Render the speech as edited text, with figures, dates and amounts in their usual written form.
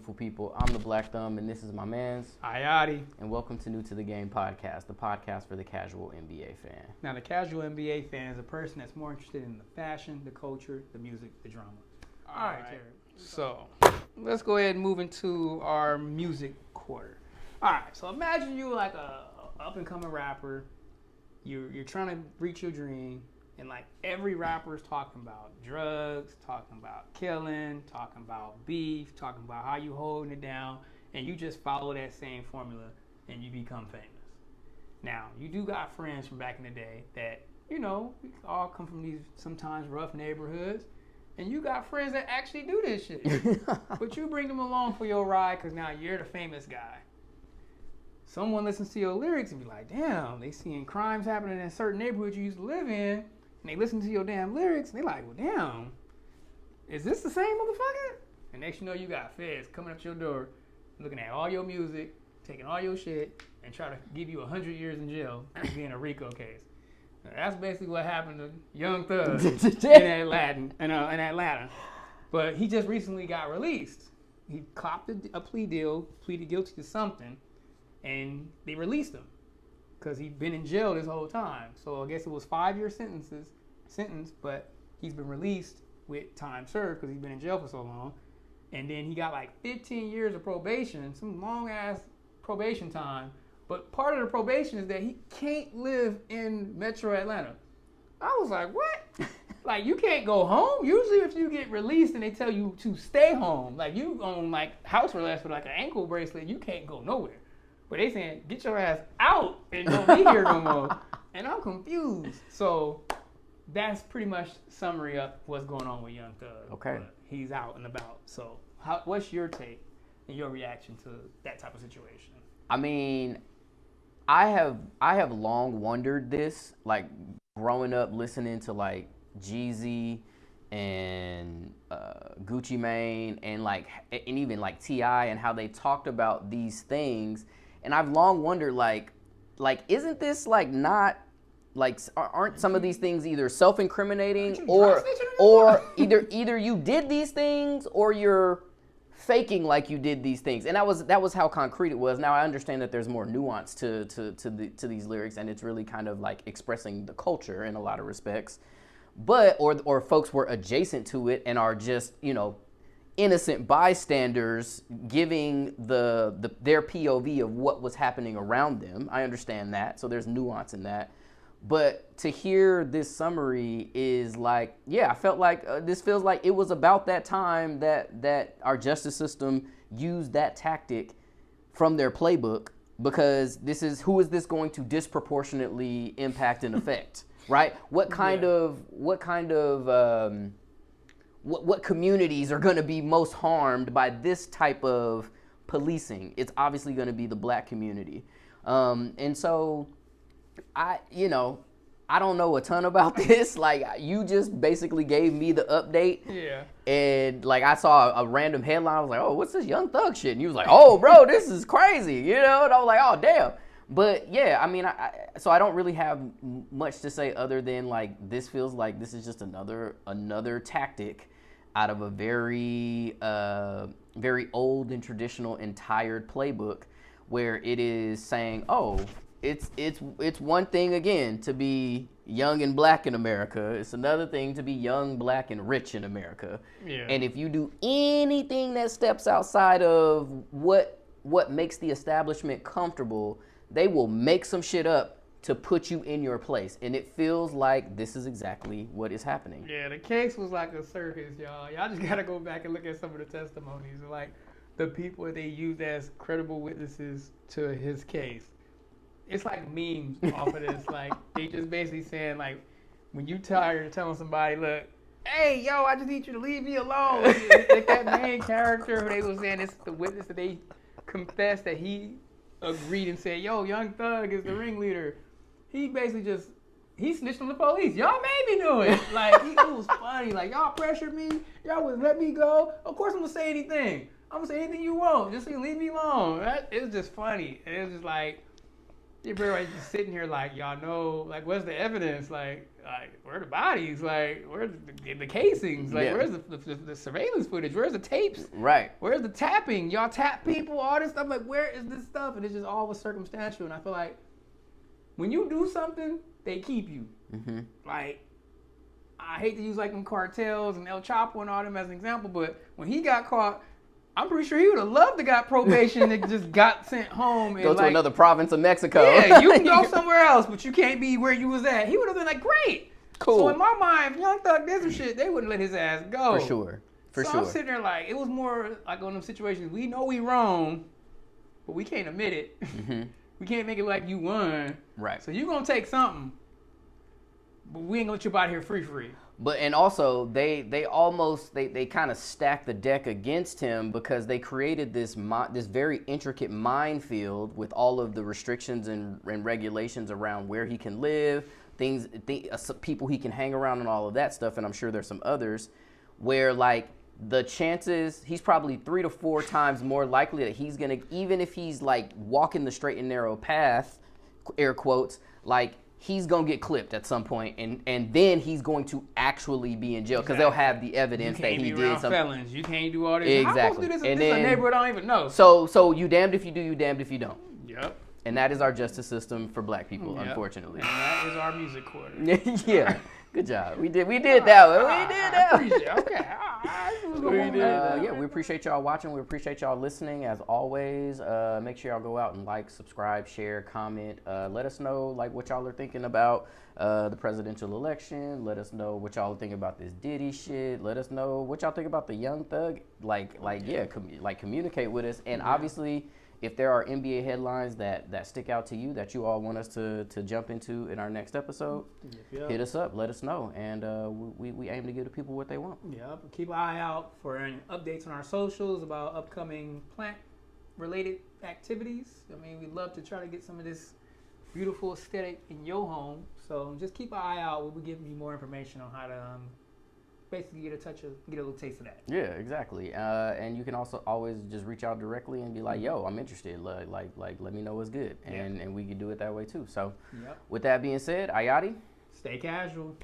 beautiful people. I'm the Black Thumb, and this is my man's Ayati. And welcome to New to the Game podcast, the podcast for the casual NBA fan. Now, the casual NBA fan is a person that's more interested in the fashion, the culture, the music, the drama. All right, Terry. So, let's go ahead and move into our music quarter. All right, so imagine you like a up-and-coming rapper. You're trying to reach your dream, and like every rapper is talking about drugs, talking about killing, talking about beef, talking about how you holding it down, and you just follow that same formula and you become famous. Now, you do got friends from back in the day that, you know, we all come from these sometimes rough neighborhoods, and you got friends that actually do this shit. But you bring them along for your ride because now you're the famous guy. Someone listens to your lyrics and be like, damn, they seeing crimes happening in certain neighborhoods you used to live in, and they listen to your damn lyrics, and they like, well, damn, is this the same motherfucker? And next you know, you got feds coming up to your door, looking at all your music, taking all your shit, and try to give you 100 years in jail for being a RICO case. Now, that's basically what happened to Young Thug in Atlanta. But he just recently got released. He copped a plea deal, pleaded guilty to something, and they released him because he'd been in jail this whole time. So I guess it was 5-year sentence, but he's been released with time served because he's been in jail for so long. And then he got like 15 years of probation, some long ass probation time. But part of the probation is that he can't live in Metro Atlanta. I was like, what? Like, you can't go home? Usually if you get released and they tell you to stay home, like you on like house arrest with like an ankle bracelet, you can't go nowhere. But they saying, get your ass out and don't be here no more. And I'm confused. So that's pretty much summary of what's going on with Young Thug. Okay. But he's out and about. So what's your take and your reaction to that type of situation? I mean, I have long wondered this, like growing up listening to like Jeezy and Gucci Mane and even like T.I. and how they talked about these things. And I've long wondered, like, isn't this like not like aren't some of these things either self-incriminating or either you did these things or you're faking like you did these things? And that was how concrete it was. Now I understand that there's more nuance to these lyrics, and it's really kind of like expressing the culture in a lot of respects. But or folks were adjacent to it and are just, you know, innocent bystanders giving their POV of what was happening around them. I understand that, so there's nuance in that. But to hear this summary is like, yeah, I felt like this feels like it was about that time that our justice system used that tactic from their playbook, because who is this going to disproportionately impact and affect, right? What communities are going to be most harmed by this type of policing? It's obviously going to be the Black community. And so I don't know a ton about this. Like, you just basically gave me the update. Yeah. And like, I saw a random headline. I was like, oh, what's this Young Thug shit? And you was like, oh, bro, this is crazy, you know? And I was like, oh, damn. But yeah, I mean, so I don't really have much to say other than like, this feels like this is just another tactic out of a very old and traditional and tired playbook, where it is saying, oh, it's one thing again to be young and Black in America. It's another thing to be young, Black, and rich in America. Yeah. And if you do anything that steps outside of what makes the establishment comfortable, they will make some shit up to put you in your place. And it feels like this is exactly what is happening. Yeah, the case was like a circus, y'all. Y'all just gotta go back and look at some of the testimonies. Like, the people that they used as credible witnesses to his case. It's like memes off of this. Like, they just basically saying, like, when you tired of telling somebody, look, hey, yo, I just need you to leave me alone. Like that main character who they was saying, it's the witness that they confessed that he agreed and said, yo, Young Thug is the ringleader. He basically he snitched on the police. Y'all made me do it. Like, it was funny. Like, y'all pressured me. Y'all wouldn't let me go. Of course I'm going to say anything. I'm going to say anything you want. Just leave me alone. It was just funny. And it was just like, everybody's just sitting here like, y'all know, like, what's the evidence? Like, where are the bodies? Like, where's the casings? Like, where's the surveillance footage? Where's the tapes? Right. Where's the tapping? Y'all tap people, all this stuff. Like, where is this stuff? And it's just all was circumstantial. And I feel like when you do something, they keep you. Mm-hmm. Like, I hate to use like them cartels and El Chapo and all them as an example, but when he got caught, I'm pretty sure he would have loved to got probation and just got sent home. And go to another province of Mexico. Yeah, you can go somewhere else, but you can't be where you was at. He would have been like, great. Cool. So in my mind, if Young Thug did some shit, they wouldn't let his ass go. For sure. I'm sitting there like, it was more like on them situations, we know we wrong, but we can't admit it. Mm-hmm. We can't make it like you won. Right. So you going to take something, but we ain't going to let you out here free. But and also they kind of stacked the deck against him because they created this very intricate minefield with all of the restrictions and regulations around where he can live, people he can hang around and all of that stuff. And I'm sure there's some others where like the chances, he's probably 3 to 4 times more likely that he's gonna, even if he's like walking the straight and narrow path, air quotes, like he's gonna get clipped at some point, and then he's going to actually be in jail because they'll have the evidence that he did something. Felons. You can't do all this. Exactly. How supposed to do this in a neighborhood I don't even know? So you damned if you do, you damned if you don't. Yep. And that is our justice system for black people, unfortunately. And that is our music quarter. Yeah. Good job. We did that one. We did that one. Okay. Yeah, we appreciate y'all watching. We appreciate y'all listening as always. Make sure y'all go out and like, subscribe, share, comment. Let us know like what y'all are thinking about the presidential election. Let us know what y'all are thinking about this Diddy shit. Let us know what y'all think about the Young Thug. Communicate with us. And obviously, if there are NBA headlines that stick out to you that you all want us to jump into in our next episode, hit us up, let us know, and we aim to give the people what they want. Yep. Keep an eye out for any updates on our socials about upcoming plant-related activities. I mean, we'd love to try to get some of this beautiful aesthetic in your home. So just keep an eye out. We'll be giving you more information on how to basically get a little taste of that. Yeah, exactly. And you can also always just reach out directly and be like, yo, I'm interested. Like let me know what's good. And we can do it that way too. So with that being said, Ayati, stay casual.